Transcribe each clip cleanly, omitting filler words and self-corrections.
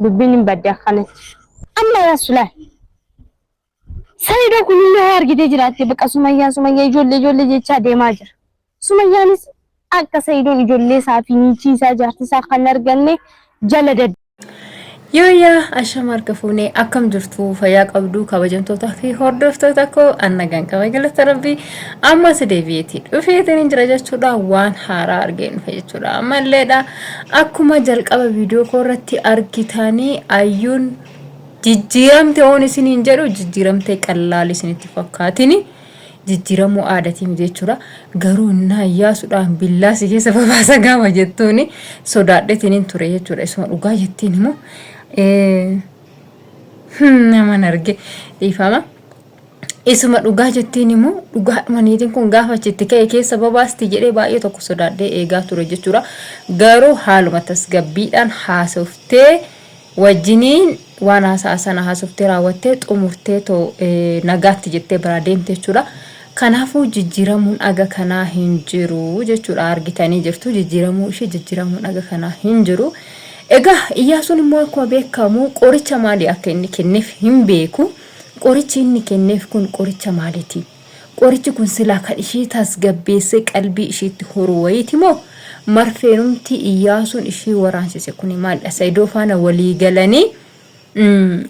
dubbiin badda kanas amma rasuula Sayidaa kunillee argitee jiraatti baqa Sumayyaa ijoollee jechaa deemaa jira. Sumayyaanis akka Sayidoon ijoollee isaa fi niitii isaa jaartii isaa kan arganne jala dadda. Yooyaa ashamarka fuunee akkam jirtu fayyaa qabdu kabajamtootaa fi hordoftoota koo annagaan qaba galata rabbii amma deebi'eeti dhufeetiin jira jechuudha waan haaraa argeen jechuudha ammalleedha akkuma jalqaba viidiyoo koo irratti argitanii Ayyuun jijjiiramte oon isiniin jedhu jijjiiramte qallaal isinitti fakkaatini jijjiiramuu aadatiin jechuudha garuu Iyyaasuudhaan billaa si keessa babaasa gaama jettuuni sodaadheetiin ture jechuudha isuma dhugaa jettiin immoo naman arge dhiifama isuma dhugaa jettiin immoo dhugaa maniitiin kun gaafa achitti ka'e keessa babaasti jedhee baay'ee tokko sodaadhee eegaa ture jechuudha garuu haaluma tasgabbiidhaan haasoftee wajjiniin waan haasa'aa haasoftee raawwattee xumurtee nagaatti jettee biraa deemte jechuudha kanaafuu jijjiiramuun aga kanaa hin jiru jechuudha argitanii jirtu jijjiiramuun aga kanaa hin jiru. Egaa Iyyaasuun immoo akkuma beekamu qoricha maalii akka inni kenneef hin beeku. Qorichi inni kenneef kun qoricha maaliiti? Qorichi kun silaa kan ishee tasgabbeessee qalbii isheetti horu wayiiti moo marfeenumti Iyyaasuun ishee waraansise kun maalidha? Sayidoo faana waliigalanii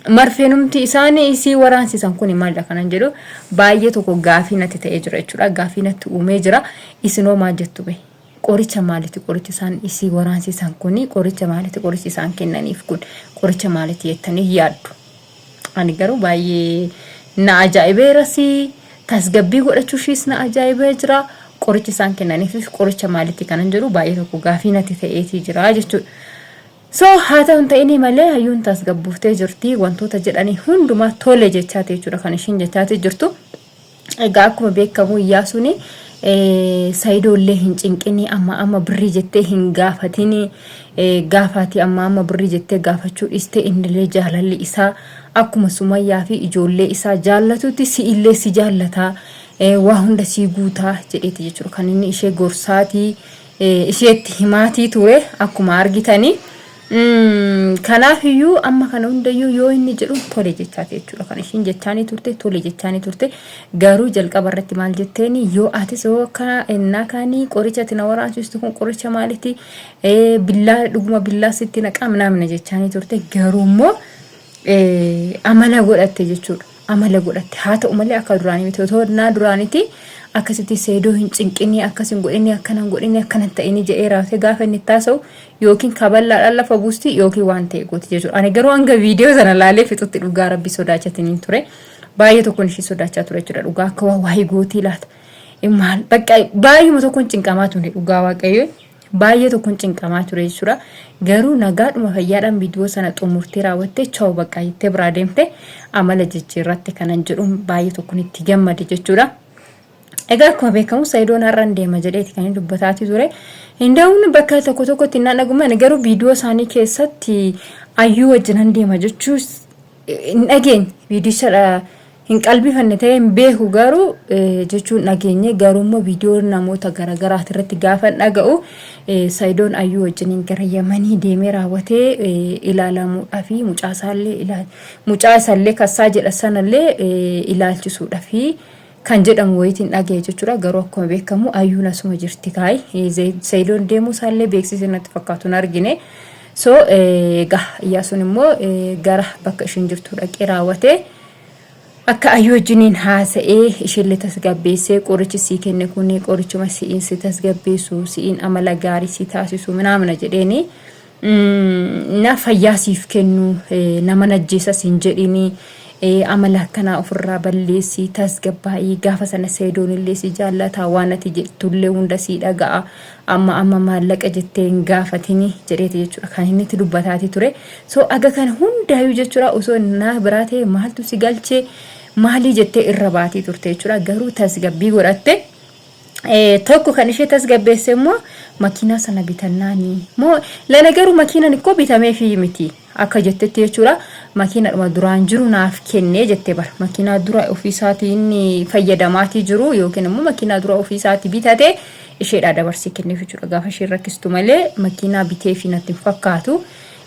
marfeenumti isaanii isii waraansisan kun maalidha kanan jedhu baay'ee tokko gaafii natti ta'ee jira jechuudha. Gaafii natti uumee jira. Isinoo maal jettu be? Qoricha maaliti qoricha isaan isii waraansisan kuni qoricha maaliti qoricha isaan kennaniif kun qoricha maaliti jettanii yaaddu. Ani garuu baay'ee na ajaa'ibeerasi tasgabbii godhachuufis na ajaa'ibee jira qoricha isaan kennaniif qoricha maaliti kanan jedhu baay'ee tokko gaafii natti ta'eetii jira jechuudha. So haa ta'u ta'ini malee Ayyuun tasgabbuuftee jirti wantoota jedhanii hundumaa tole jechaatee jechuudha kan ishiin jechaatee jirtu. Egaa akkuma beekamu Iyyaasuun Sayidoollee hin cinqini amma birrii jettee hin gaafatini gaafati amma birrii jettee gaafachuu dhiste innillee jaalalli isaa akkuma Sumayyaa fi ijoollee isaa jaallatutti si illee si jaallata waa hunda si guutaa jedheeti jechuudha kan inni ishee gorsaatii isheetti himaatii ture akkuma argitanii. Kanaaf iyyuu amma kana hundayyuu yoo inni jedhu tole jechaati jechuudha kan ishiin jechaanii turte tole jechaanii turte garuu jalqaba irratti maal jetteeni yoo atis yoo kana ennaa kaanii qoricha tina waraansistu kun qoricha maaliti billaa dhuguma billaa sitti naqaa namna jechaanii turte garuu immoo amala godhatte jechuudha amala godhatte haa ta'u malee akka duraanii miti otoo naa duraaniiti akkasitti Sayidoo hin cinqinii akkasin godhinni akkanan godhinni akkanan ta'ini jedhee raafte gaafa inni taasa'u yookiin kaballaadhaan lafa buusti yookiin waan ta'e gooti jechuudha. Ani garuu hanga viidiyoo sana laalee fixutti dhugaa rabbi sodaachatanii ture. Baay'ee tokkoon ishee sodaachaa ture jechuudha. Dhugaa akka waa'ee gootii laata. Maal bakka baay'uma tokkoon cinqamaa ture dhugaa waaqayyo baay'ee tokkoon cinqamaa ture jechuudha. Garuu nagaadhuma fayyaadhaan viidiyoo sana xumurtee raawwattee choo bakka itti biraa deemte amala jijjiirratti kanan jedhuun baay'ee tokkoon itti gammade jechuudha. Egaa akkuma beekamu Sayidoon har'aan deema jedheeti kan dubbataati ture. Hindaa'uun bakka tokkotti naan dhagumaan garuu viidiyoo isaanii keessatti Ayyuu wajjin deema jechuus hin dhageenye viidiyoo hin qalbifanne ta'ee hin beeku garuu jechuun dhageenye garuu immoo viidiyoo namoota garaagaraa irratti gaafa dhaga'u Sayidoon Ayyuu wajjin gara Yamanii deemee raawwatee ilaalamuudhaa fi mucaa isaallee kassaa jedha sanallee ilaalchisuudhaa fi kan jedhamu wayitiin dhaga'e jechuudha garuu akkuma beekamu Ayyuun asuma jirti kaayee Sayidoon deemuu isaallee beeksisee natti fakkaatuun argine so egaa Iyyaasuun immoo gara bakka ishiin jirtu dhaqee raawwatee akka Ayyuu wajjiniin haasa'ee isheellee tasgabbeessee qorichi sii kenne kun qorichuma si'iin si tasgabbeessu si'iin amala gaarii si taasisu manaamna jedheeni na fayyaa siif kennu nama najjeessas hin jedhini amala kana ofirraa balleessi tasgabbaa'ii gaafa sana Sayidoon illee si jaallata waan ati jettullee hunda si dhaga'a amma maallaqa jettee hin gaafatini jedheeti jechuudha kan inni itti dubbataati ture so aga kana hundaayyuu jechuudha osoo na biraa ta'e maaltu si galchee maalii jettee irra baatii turte jechuudha garuu tasgabbii godhatte tokko kan ishee tasgabbeesse immoo makiinaa sana bitannaani moo lana garuu makiinaan ikkoo bitamee fi miti akka jettetti jechuudha makiinadhuma duraan jiru naaf kennee jettee bar makiinaa dura ofiisaatii inni fayyadamaatii jiru yookiin immoo makiinaa dura ofiisaatii bitate isheedhaa dabarsee kenneef jechuudha gaafa ishee rakkistu malee makiinaa bitee fi natti fakkaatu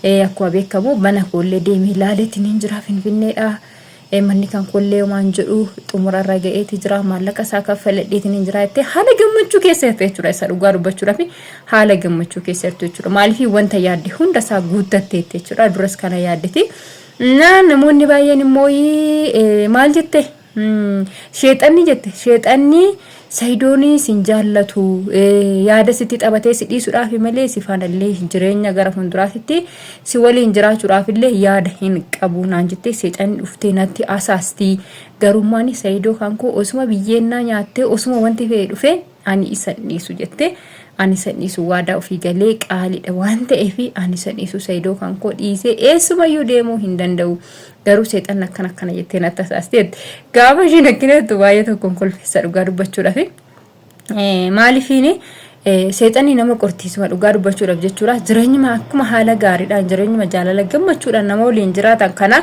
akkuma beekamu mana koollee deemee ilaaleetiin hin jira Finfinneedha. Manni kan koollee waan jedhu xumurarra ga'eeti jira maallaqa isaa kaffaladheetiin hin jira jettee haala gammachuu keessa jirti jechuudha. Isa dhugaa dubbachuudhaaf haala gammachuu keessa jirti jechuudha. Maaliif wanta yaadde hunda isaa guuttattee jechuudha. Duras kana yaaddeti. Namoonni baay'een immoo maal jette? Sheexanni jette. Sheexanni Saidooni sin jaallatu yaada sitti taphatee si dhiisuudhaaf malee si faanallee jireenya gara fuulduraatti si waliin jiraachuudhaaf illee yaada hin qabu naan jettee seexanni dhuftee natti asaasti. Garummaan Saidoo kan koo osuma biyyeenyaa nyaattee osuma wanti fe'ee dhufe ani isa dhiisu jettee ani isa dhiisu waadaa ofii galee qaaliidha waan ta'eef ani isa dhiisu Saidoo kan koo dhiisee eessumayyuu deemuu hin danda'u. Garuu seexan akkana jettee natti asaasti. Gaafa ishiin akkanatti baay'ee tokkoon kolfeessa dhugaa dubbachuudhaaf maaliifiini seexanni nama qortiisuma dhugaa dubbachuudhaaf jechuudha. Jireenyuma akkuma haala gaariidhaan jireenyuma jaalala gammachuudhaan nama waliin jiraatan kana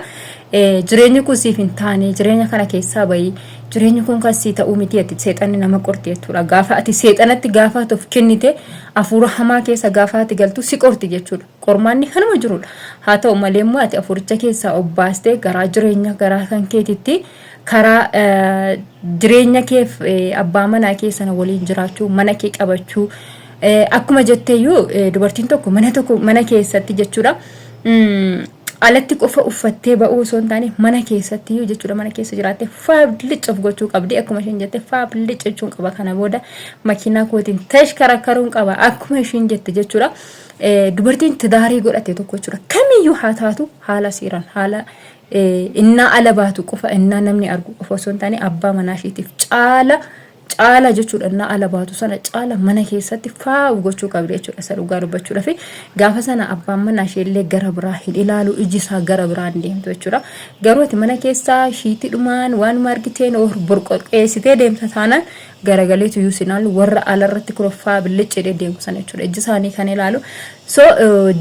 jireenyi kun siif hin taane jireenya kana keessaa bayi jireenyi kun kan sii ta'uu miti ati seexanni nama qorti jechuudha. Gaafa ati seexanatti gaafa of kennite afuura hamaa keessa gaafa ati galtu si qorti jechuudha. Qormaanni kanuma jirudha. Haa ta'u malee immoo ati afuricha keessaa obbaastee garaa jireenya garaa kan keetitti karaa jireenya keef abbaa manaa keessana waliin jiraachuu mana kee qabachuu akkuma jetteeyyuu dubartiin tokko mana keessatti jechuudha. Alatti qofa uffattee ba'uu osoo hin taane mana keessatti jechuudha. Mana keessa jiraattee faablicha of gochuu qabdi. Akkuma isheen jette faablicha jechuun qaba. Kana booda makiinaa kootiin tashkarakaruun qaba. Akkuma isheen jette jechuudha. Dubartiin tidaarii godhatte tokko jechuudha. Kamiyyuu haa taatu haala seeraan haala innaa ala baatu qofa innaa namni argu qofa osoo hin taane abbaa manaa isheetiif caala jechuudha. Innaa ala baatu sana caala mana keessatti faawu gochuu qabdi jechuudha. Isa dhugaa dubbachuudhaaf gaafa sana abbaan manaa isheellee gara biraa hin ilaalu iji isaa gara biraan deemtu jechuudha. Garuu ati mana keessaa shiitiidhumaan waanuma argiteen borqoqqeessitee deemta taanaan garagaleetu yuusinaalu warra alarratti kuroffaa billiccee deemu sana jechuudha. Iji isaanii kan ilaalu. So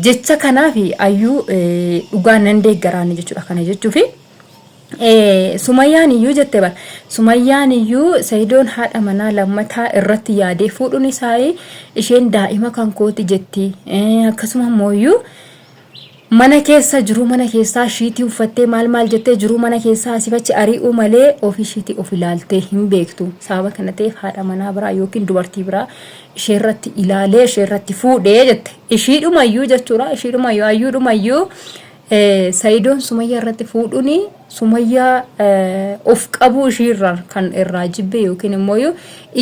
jecha kanaaf ayyuu dhugaa nan deeggaraani jechuudha. Kana jechuufi Sumayyaan iyyuu jette bara Sumayyaan iyyuu Saidoon haadha manaa lammataa irratti yaadee fuudhuun isaa isheen daa'ima kan kooti jetti. Akkasuma immoo iyyuu mana keessa jiru mana keessaa shiitii uffattee maal jettee jiru mana keessaa asifachi ari'uu malee ofii shiitii of ilaaltee hin beektu. Sababa kana ta'eef haadha manaa biraa yookiin dubartii biraa isheerratti ilaalee isheerratti fuudhee jette. Ishiidhumayyuu jechuudha. Ishiidhumayyuu ayyuudhumayyuu Saidoon Sumayyaa irratti fuudhuuni Sumayyaa of qabuu ishiirraa kan irraa jibbe yookiin immoo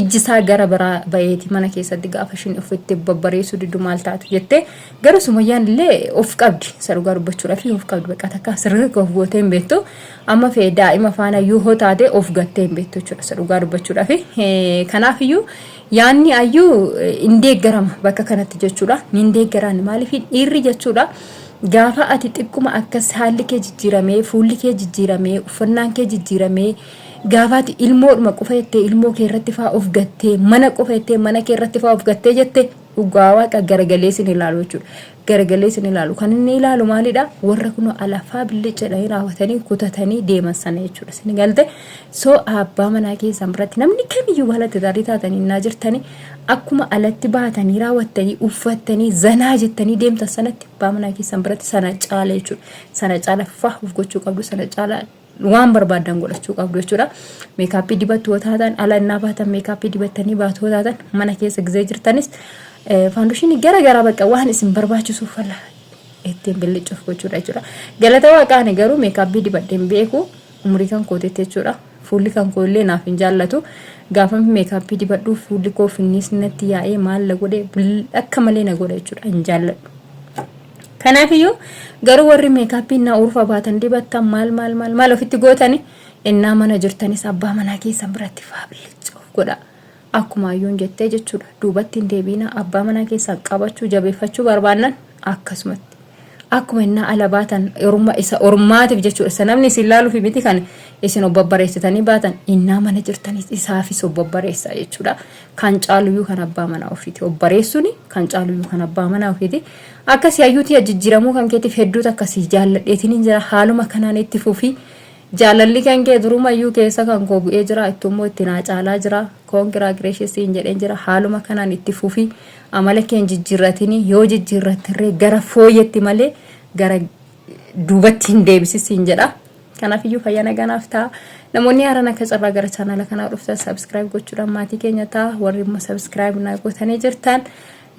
ijjisaa gara biraa bayeeti mana keessatti gaafa ishiin ofitti babbareessu diddu maal taatu jettee gara Sumayyaan illee of qabdi. Sarugaa dubbachuudhaaf of qabdi bakka takka sirriitti of gootee hin beektu. Amma fee daa'ima faana iyyuu hoo taate of gattee hin beektu jechuudha. Sarugaa dubbachuudhaaf kanaaf iyyuu yaanni ayyuu hin deeggarama bakka kanatti jechuudha. Hin deeggaraan maaliif dhiirri jechuudha. Gaafa ati xiqquma akkas haalli kee jijjiiramee fuulli kee jijjiiramee uffannaan kee jijjiiramee gaafa ati ilmoodhuma qofa jettee ilmoo kee irratti faa of gattee mana qofa jettee mana kee irratti faa of gattee jette dhugaa waaqa garagalee sin ilaalu jechuudha. Garagalee sin ilaalu kan inni ilaalu maalidha? Warra kunoo alafaa billichadhaan raawwatanii kutatanii deeman sana jechuudha. Sin galte soo abbaa manaa keessan biratti namni kamiyyuu walatti daarii taatanii naa jirtanii akkuma alatti baatanii raawwattanii uffattanii zanaa jettanii deemtan sanatti abbaa manaa keessan biratti sana caala jechuudha. Sana caala faa of gochuu qabdu sana caala waan barbaadan godhachuu qabdu jechuudha. Meekaappii dibattuu taatan ala innaa baatan meekaappii dibattanii baattuu taatan mana keessa gizee jirtanis faandushiin gara bakka waan isin barbaachisuuf falla ittiin billichuuf gochuudha jechuudha. Galata waaqaan garuu meekaappii dibadheen beeku umurii kan kootetti jechuudha. Fuulli kan koollee naaf hin jaallatu. Gaafa meekaappii dibadhuu fuulli koo finnis natti yaa'ee maal la godhe akka malee na godha jechuudha. Hin jaalladhu. Kanaaf iyyuu garuu warri meekaappii na urfa baatan dibattan maal ofitti gootani innaa mana jirtanis abbaa manaa keessan biratti faablichuuf godha. Akkuma ayyuun jettee jechuudha. Duubatti hin deebiina abbaa manaa keessan qabachuu jabeeffachuu barbaannan akkasumatti. Akkuma innaa ala baatan isa ormaatiif jechuudha. Isa namni isin ilaaluuf miti kan isin obbabbareessitanii baatan innaa mana jirtanis isaafis obbabbareessaa jechuudha. Kan caaluyyuu kan abbaa manaa ofiiti. Obbareessuuni kan caaluyyuu kan abbaa manaa ofiiti. Akkasii ayyuutii jijjiiramuu kan keetiif hedduutu akkasii jaalladheetiin hin jira. Haaluma kanaan itti fufii. Jaalalli kan kee durumayyuu keessa kan koo bu'ee jira. Ittummoo itti naa caalaa jira. Koongiraagireeshisiin jedheen jira. Haaluma kanaan itti fufii. Amala keen jijjiirratini yoo jijjiirrattirree gara fooyyetti malee gara duubatti hin deebisisin jedha. Kanaaf iyyuu fayyaa naganaaf ta'a. Namoonni haaraan akka carraa gara chaanaala kanaa dhuftan subscribe gochuudhaan maatii keenya ta'a. Warri immoo subscribe na gootanii jirtan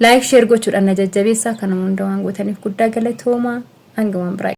like share gochuudhaan na jajjabeessaa. Kana hunda waan gootaniif guddaa galatooma. Hanga waan biraa